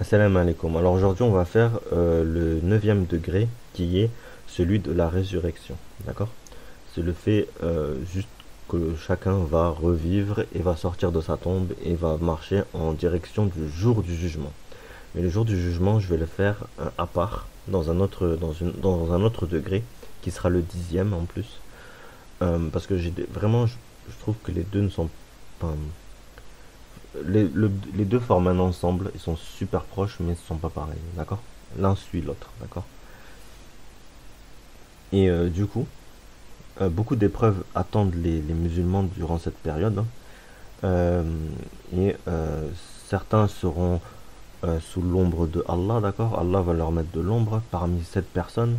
Assalamu alaikum. Alors aujourd'hui, on va faire le neuvième degré qui est celui de la résurrection. D'accord? C'est le fait juste que chacun va revivre et va sortir de sa tombe et va marcher en direction du jour du jugement. Mais le jour du jugement, je vais le faire à part, dans un autre degré, qui sera le dixième en plus. Parce que vraiment, je trouve que les deux ne sont pas. Les deux forment un ensemble, ils sont super proches, mais ils ne sont pas pareils, d'accord? L'un suit l'autre, d'accord? Et du coup, beaucoup d'épreuves attendent les musulmans durant cette période, hein. Euh, et certains seront sous l'ombre de Allah, d'accord? Allah va leur mettre de l'ombre parmi cette personne.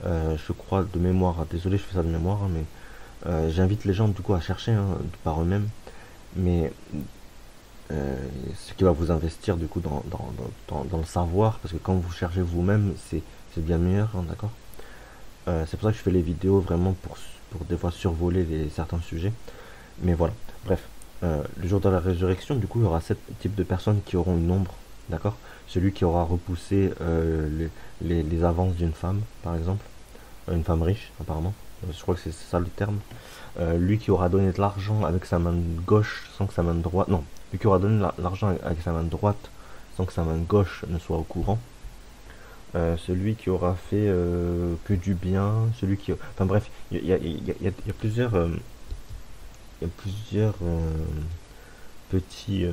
Je crois de mémoire, désolé, je fais ça de mémoire, hein, mais j'invite les gens du coup à chercher, hein, par eux-mêmes. Mais ce qui va vous investir du coup dans le savoir, parce que quand vous cherchez vous-même, c'est bien meilleur, hein, d'accord? C'est pour ça que je fais les vidéos vraiment pour des fois survoler certains sujets. Mais voilà, bref. Le jour de la résurrection, du coup, il y aura sept types de personnes qui auront une ombre, d'accord? Celui qui aura repoussé les avances d'une femme, par exemple, une femme riche, apparemment. Je crois que c'est ça le terme. Lui qui aura donné de l'argent avec sa main gauche sans que sa main droite. Non, lui qui aura donné l'argent avec sa main droite sans que sa main gauche ne soit au courant. Celui qui aura fait que du bien. Celui qui. Enfin bref, il y a plusieurs. Il y a plusieurs petits,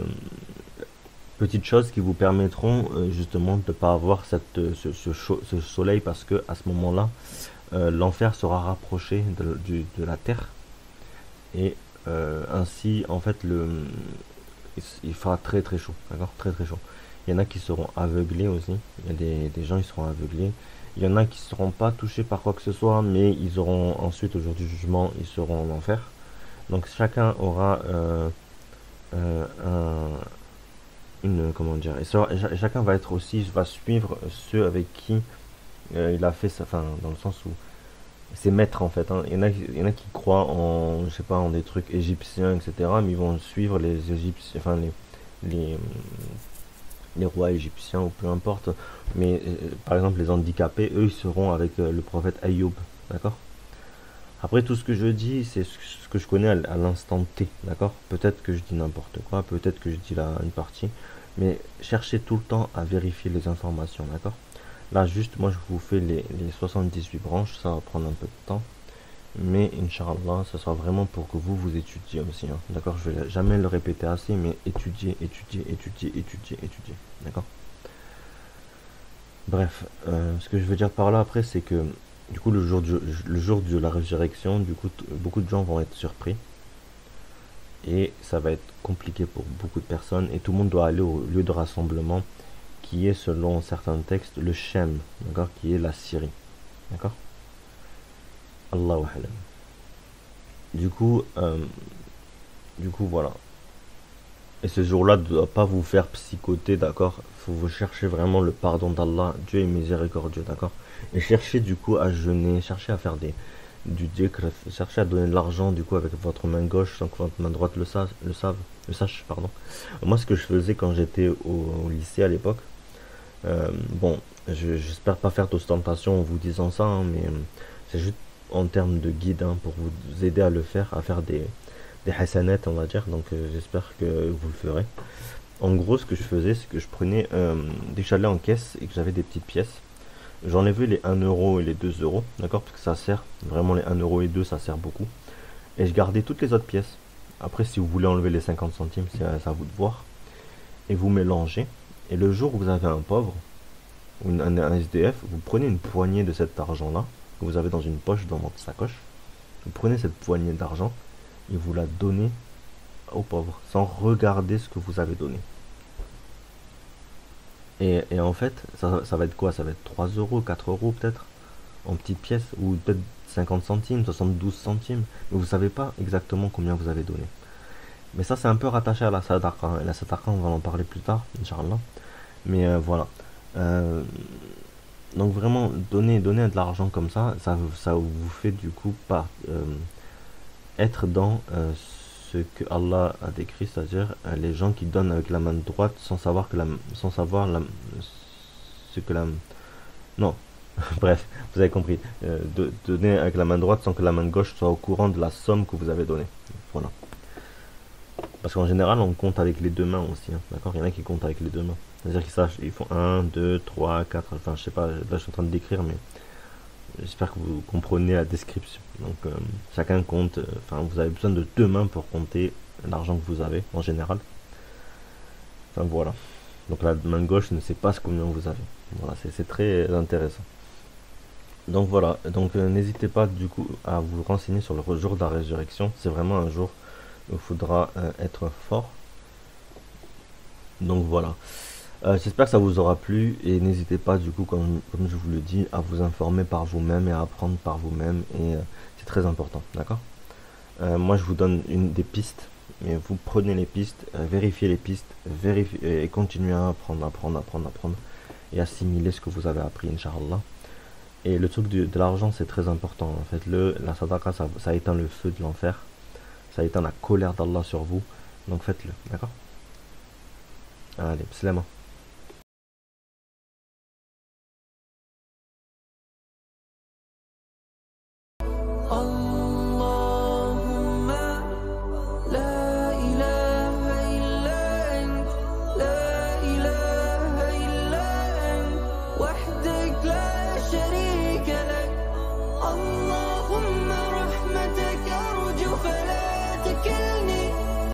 petites choses qui vous permettront justement de ne pas avoir ce soleil parce que à ce moment-là, l'enfer sera rapproché de la terre et ainsi en fait il fera très très chaud, d'accord, très très chaud. Il y en a qui seront aveuglés aussi. Il y a des gens qui seront aveuglés. Il y en a qui ne seront pas touchés par quoi que ce soit, mais ils auront ensuite au jour du jugement, ils seront en enfer. Donc chacun aura comment dire, et chacun va être aussi va suivre ceux avec qui il a fait ça, enfin dans le sens où c'est maître en fait, hein. Il y en a qui croient en, je sais pas, en des trucs égyptiens, etc. Mais ils vont suivre les Égyptiens, enfin les, les rois égyptiens ou peu importe. Mais par exemple les handicapés, eux, ils seront avec le prophète Ayoub, d'accord? Après tout ce que je dis, c'est ce que je connais à l'instant T, d'accord? Peut-être que je dis n'importe quoi, peut-être que je dis là une partie, mais cherchez tout le temps à vérifier les informations, d'accord? Là, juste, moi, je vous fais les 78 branches, ça va prendre un peu de temps. Mais Inch'Allah, ce sera vraiment pour que vous étudiez aussi, hein. D'accord? Je vais jamais le répéter assez, mais étudier, étudier, étudier, étudier, étudier. D'accord? Bref, ce que je veux dire par là après, c'est que du coup, le jour de la résurrection, du coup, beaucoup de gens vont être surpris. Et ça va être compliqué pour beaucoup de personnes. Et tout le monde doit aller au lieu de rassemblement qui est, selon certains textes, le Shem, d'accord, qui est la Syrie. D'accord? Allahu Alam. Du coup, euh, du coup, voilà. Et ce jour-là ne doit pas vous faire psychoter, d'accord? Faut vous chercher vraiment le pardon d'Allah. Dieu est miséricordieux, d'accord? Et cherchez du coup à jeûner, cherchez à faire du dhikr, cherchez à donner de l'argent du coup avec votre main gauche sans que votre main droite le sache, pardon. Moi, ce que je faisais quand j'étais au lycée à l'époque, bon, j'espère pas faire d'ostentation en vous disant ça, hein, mais c'est juste en termes de guide, hein, pour vous aider à le faire, à faire des hasanats, on va dire. Donc j'espère que vous le ferez. En gros, ce que je faisais, c'est que je prenais, dès que j'allais en caisse et que j'avais des petites pièces, j'enlevais les 1 euro et les 2 euros, d'accord? Parce que ça sert, vraiment les 1 euro et 2, ça sert beaucoup. Et je gardais toutes les autres pièces. Après, si vous voulez enlever les 50 centimes, c'est à vous de voir. Et vous mélangez. Et le jour où vous avez un pauvre, ou un SDF, vous prenez une poignée de cet argent-là, que vous avez dans une poche dans votre sacoche. Vous prenez cette poignée d'argent et vous la donnez aux pauvres, sans regarder ce que vous avez donné. Et en fait, ça va être quoi? Ça va être 3 euros, 4 euros peut-être, en petites pièces, ou peut-être 50 centimes, 72 centimes, mais vous savez pas exactement combien vous avez donné. Mais ça, c'est un peu rattaché à la sadaqa, hein. Et la sadaqa, on va en parler plus tard, Inch'Allah. Mais voilà. Euh, donc vraiment, donner de l'argent comme ça vous fait du coup pas être dans ce que Allah a décrit, c'est-à-dire les gens qui donnent avec la main droite sans savoir ce que la non, bref, vous avez compris. De donner avec la main droite sans que la main gauche soit au courant de la somme que vous avez donnée. Voilà. Parce qu'en général, on compte avec les deux mains aussi. Hein, d'accord. Il y en a qui comptent avec les deux mains. C'est-à-dire qu'ils sachent, ils font 1, 2, 3, 4. Enfin, je sais pas, là je suis en train de décrire, mais j'espère que vous comprenez la description. Donc, chacun compte. Enfin, vous avez besoin de deux mains pour compter l'argent que vous avez, en général. Enfin, voilà. Donc, la main gauche ne sait pas combien vous avez. Voilà, c'est très intéressant. Donc voilà, donc n'hésitez pas du coup à vous renseigner sur le jour de la résurrection. C'est vraiment un jour où il faudra être fort. Donc voilà. J'espère que ça vous aura plu et n'hésitez pas du coup, comme je vous le dis, à vous informer par vous-même et à apprendre par vous-même. Et c'est très important, d'accord. Moi je vous donne des pistes, mais vous prenez les pistes, vérifiez les pistes, vérifiez et continuez à apprendre, apprendre et assimiler ce que vous avez appris, Inch'Allah. Et le truc de l'argent, c'est très important. En fait, la sadaqa, ça éteint le feu de l'enfer. Ça éteint la colère d'Allah sur vous. Donc faites-le, d'accord. Allez, slama. وحدك لا شريك لك.